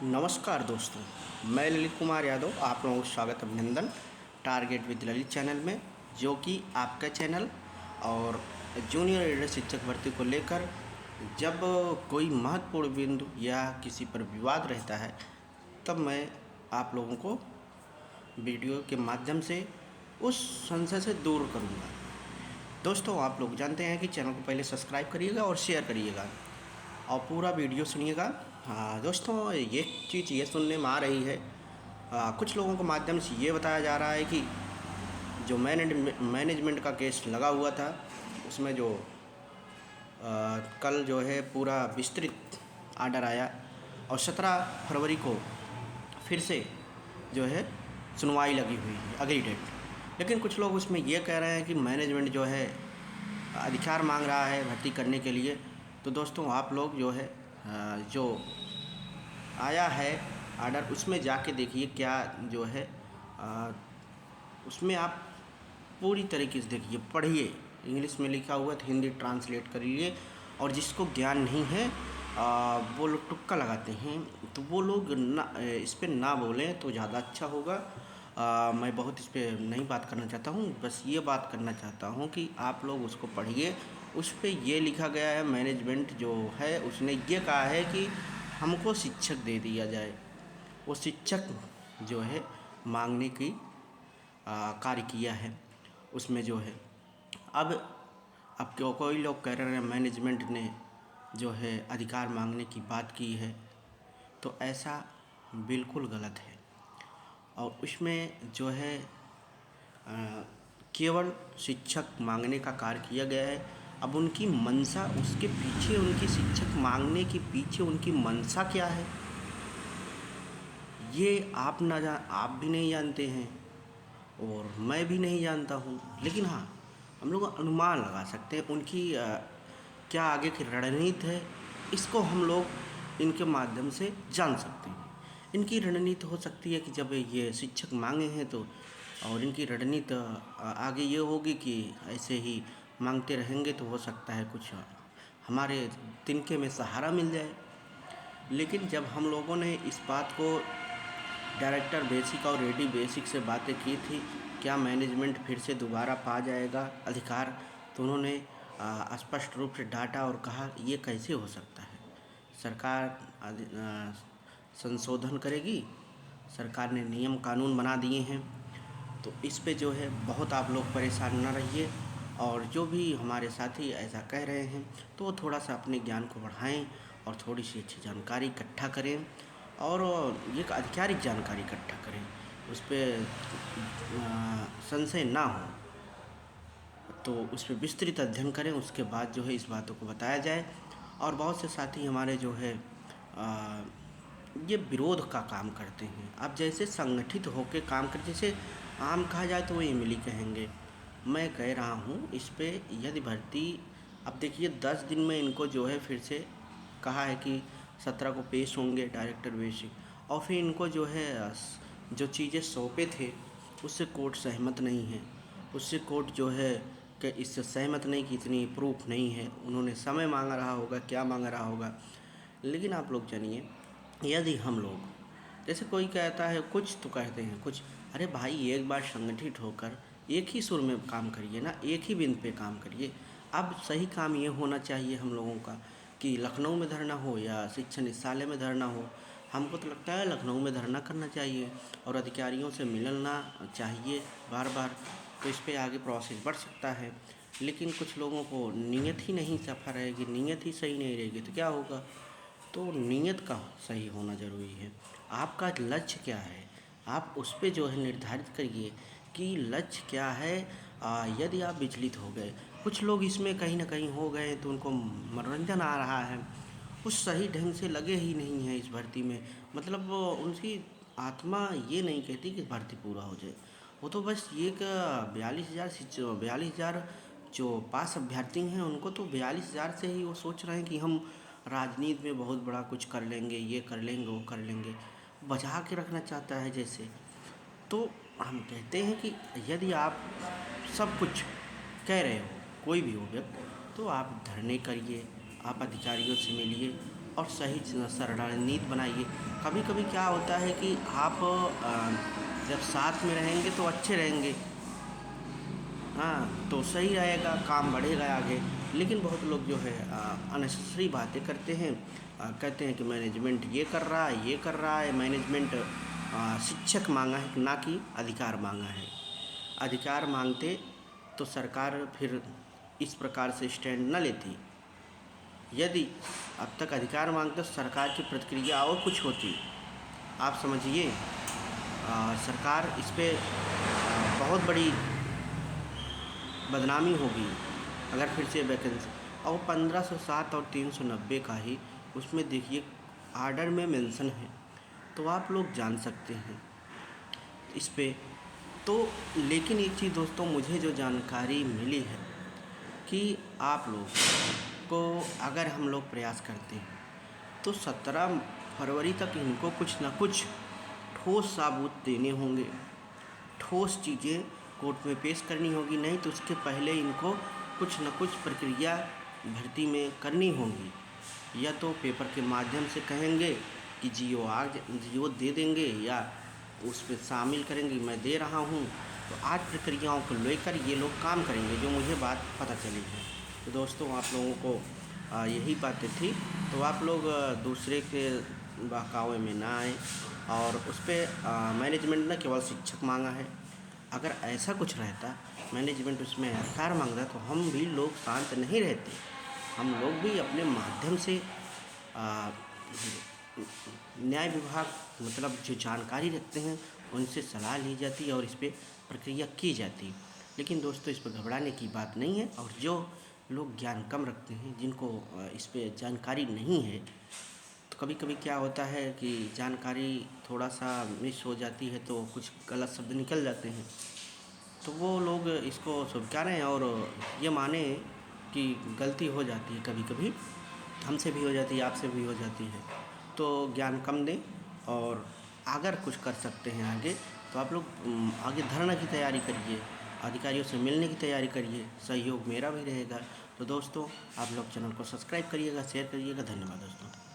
नमस्कार दोस्तों, मैं ललित कुमार यादव आप लोगों का स्वागत अभिनंदन टारगेट विद ललित चैनल में, जो कि आपका चैनल और जूनियर एडेड शिक्षक भर्ती को लेकर जब कोई महत्वपूर्ण बिंदु या किसी पर विवाद रहता है तब मैं आप लोगों को वीडियो के माध्यम से उस संशय से दूर करूंगा। दोस्तों, आप लोग जानते हैं कि चैनल को पहले सब्सक्राइब करिएगा और शेयर करिएगा और पूरा वीडियो सुनिएगा। हाँ दोस्तों, ये चीज़ ये सुनने में आ रही है, कुछ लोगों के माध्यम से ये बताया जा रहा है कि जो मैनेजमेंट का केस लगा हुआ था उसमें जो कल जो है पूरा विस्तृत आर्डर आया और 17 फरवरी को फिर से जो है सुनवाई लगी हुई है, अगली डेट। लेकिन कुछ लोग उसमें ये कह रहे हैं कि मैनेजमेंट जो है अधिकार मांग रहा है भर्ती करने के लिए। तो दोस्तों, आप लोग जो है जो आया है आर्डर उसमें जाके देखिए क्या जो है उसमें आप पूरी तरीके से देखिए, पढ़िए। इंग्लिश में लिखा हुआ है तो हिंदी ट्रांसलेट करिए। और जिसको ज्ञान नहीं है वो लोग तुक्का लगाते हैं, तो वो लोग ना इस पर ना बोलें तो ज़्यादा अच्छा होगा। मैं बहुत इस पर नहीं बात करना चाहता हूँ, बस ये बात करना चाहता हूँ कि आप लोग उसको पढ़िए। उस पर ये लिखा गया है, मैनेजमेंट जो है उसने ये कहा है कि हमको शिक्षक दे दिया जाए। वो शिक्षक जो है मांगने की कार्य किया है उसमें जो है। अब क्यों कोई लोग कह रहे हैं मैनेजमेंट ने जो है अधिकार मांगने की बात की है, तो ऐसा बिल्कुल गलत है। और उसमें जो है केवल शिक्षक मांगने का कार्य किया गया है। अब उनकी मंशा, उसके पीछे उनकी शिक्षक मांगने के पीछे उनकी मंशा क्या है, ये आप भी नहीं जानते हैं और मैं भी नहीं जानता हूँ। लेकिन हाँ, हम लोग अनुमान लगा सकते हैं उनकी क्या आगे की रणनीति है, इसको हम लोग इनके माध्यम से जान सकते हैं। इनकी रणनीति हो सकती है कि जब ये शिक्षक मांगे हैं तो, और इनकी रणनीति आगे ये होगी कि ऐसे ही मांगते रहेंगे तो हो सकता है कुछ हमारे तिनके में सहारा मिल जाए। लेकिन जब हम लोगों ने इस बात को डायरेक्टर बेसिक और रेडी बेसिक से बातें की थी, क्या मैनेजमेंट फिर से दोबारा पा जाएगा अधिकार, तो उन्होंने स्पष्ट रूप से डांटा और कहा ये कैसे हो सकता है। सरकार संशोधन करेगी, सरकार ने नियम कानून बना दिए हैं, तो इस पे जो है बहुत आप लोग परेशान न रहिए। और जो भी हमारे साथी ऐसा कह रहे हैं तो वो थोड़ा सा अपने ज्ञान को बढ़ाएं और थोड़ी सी अच्छी जानकारी इकट्ठा करें और ये आधिकारिक जानकारी इकट्ठा करें, उस पर संशय ना हो तो उस पर विस्तृत अध्ययन करें। उसके बाद जो है इस बातों को बताया जाए। और बहुत से साथी हमारे जो है ये विरोध का काम करते हैं। अब जैसे संगठित होकर काम करते, जैसे आम कहा जाए तो वो इमली कहेंगे। मैं कह रहा हूँ इस पे यदि भर्ती, अब देखिए 10 दिन में इनको जो है फिर से कहा है कि 17 को पेश होंगे डायरेक्टर बेसिक, और फिर इनको जो है जो चीज़ें सौंपे थे उससे कोर्ट सहमत नहीं है। उससे कोर्ट जो है कि इससे सहमत नहीं कि इतनी प्रूफ नहीं है। उन्होंने समय मांगा रहा होगा, क्या मांगा रहा होगा। लेकिन आप लोग जानिए, यदि हम लोग, जैसे कोई कहता है कुछ तो कहते हैं कुछ, अरे भाई एक बार संगठित होकर एक ही सुर में काम करिए ना, एक ही बिंदु पे काम करिए। अब सही काम ये होना चाहिए हम लोगों का कि लखनऊ में धरना हो या शिक्षा निदेशालय में धरना हो। हमको तो लगता है लखनऊ में धरना करना चाहिए और अधिकारियों से मिलना चाहिए बार बार, तो इस पर आगे प्रोसेस बढ़ सकता है। लेकिन कुछ लोगों को नीयत ही नहीं सफा रहेगी, नीयत ही सही नहीं रहेगी तो क्या होगा। तो नीयत का सही होना ज़रूरी है। आपका लक्ष्य क्या है, आप उस पे जो है निर्धारित करिए कि लक्ष्य क्या है। यदि आप विचलित हो गए, कुछ लोग इसमें कहीं ना कहीं हो गए तो उनको मनोरंजन आ रहा है, कुछ सही ढंग से लगे ही नहीं है इस भर्ती में, मतलब वो उनकी आत्मा ये नहीं कहती कि भर्ती पूरा हो जाए। वो तो बस ये कि 42,000 जो पास अभ्यर्थी हैं उनको तो 42,000 से ही वो सोच रहे हैं कि हम राजनीति में बहुत बड़ा कुछ कर लेंगे, ये कर लेंगे, वो कर लेंगे, बचा के रखना चाहता है जैसे। तो हम कहते हैं कि यदि आप सब कुछ कह रहे हो, कोई भी हो व्यक्ति, तो आप धरने करिए, आप अधिकारियों से मिलिए और सही रणनीति बनाइए। कभी कभी क्या होता है कि आप जब साथ में रहेंगे तो अच्छे रहेंगे, हाँ, तो सही रहेगा, काम बढ़ेगा आगे। लेकिन बहुत लोग जो है अननेसेसरी बातें करते हैं। कहते हैं कि मैनेजमेंट ये कर रहा है, ये कर रहा है। मैनेजमेंट शिक्षक मांगा है, ना कि अधिकार मांगा है। अधिकार मांगते तो सरकार फिर इस प्रकार से स्टैंड न लेती। यदि अब तक अधिकार मांगते तो सरकार की प्रतिक्रिया और कुछ होती। आप समझिए, सरकार इस पे बहुत बड़ी बदनामी होगी अगर फिर से वैकेंसी। और 1507 और 390 का ही उसमें देखिए आर्डर में मेंशन है, तो आप लोग जान सकते हैं इस पे। तो लेकिन एक चीज़ दोस्तों, मुझे जो जानकारी मिली है कि आप लोग को अगर हम लोग प्रयास करते हैं तो 17 फरवरी तक इनको कुछ ना कुछ ठोस सबूत देने होंगे, ठोस चीज़ें कोर्ट में पेश करनी होगी। नहीं तो उसके पहले इनको कुछ न कुछ प्रक्रिया भर्ती में करनी होगी। या तो पेपर के माध्यम से कहेंगे कि जीओ दे देंगे, या उस पर शामिल करेंगे मैं दे रहा हूँ। तो आज प्रक्रियाओं को लेकर ये लोग काम करेंगे, जो मुझे बात पता चली है। तो दोस्तों, आप लोगों को यही बातें थी। तो आप लोग दूसरे के बहकावे में ना आए। और उस पर मैनेजमेंट ने केवल शिक्षक मांगा है। अगर ऐसा कुछ रहता, मैनेजमेंट उसमें अधिकार मांगता, तो हम भी लोग शांत नहीं रहते। हम लोग भी अपने माध्यम से न्याय विभाग मतलब जो जानकारी रखते हैं उनसे सलाह ली जाती और इस पर प्रक्रिया की जाती। लेकिन दोस्तों, इस पर घबराने की बात नहीं है। और जो लोग ज्ञान कम रखते हैं, जिनको इस पर जानकारी नहीं है, तो कभी कभी क्या होता है कि जानकारी थोड़ा सा मिस हो जाती है तो कुछ गलत शब्द निकल जाते हैं। तो वो लोग इसको स्वीकारें और ये माने कि गलती हो जाती है, कभी कभी हमसे भी हो जाती है, आपसे भी हो जाती है। तो ज्ञान कम दें। और अगर कुछ कर सकते हैं आगे, तो आप लोग आगे धरना की तैयारी करिए, अधिकारियों से मिलने की तैयारी करिए। सहयोग मेरा भी रहेगा। तो दोस्तों, आप लोग चैनल को सब्सक्राइब करिएगा, शेयर करिएगा। धन्यवाद दोस्तों।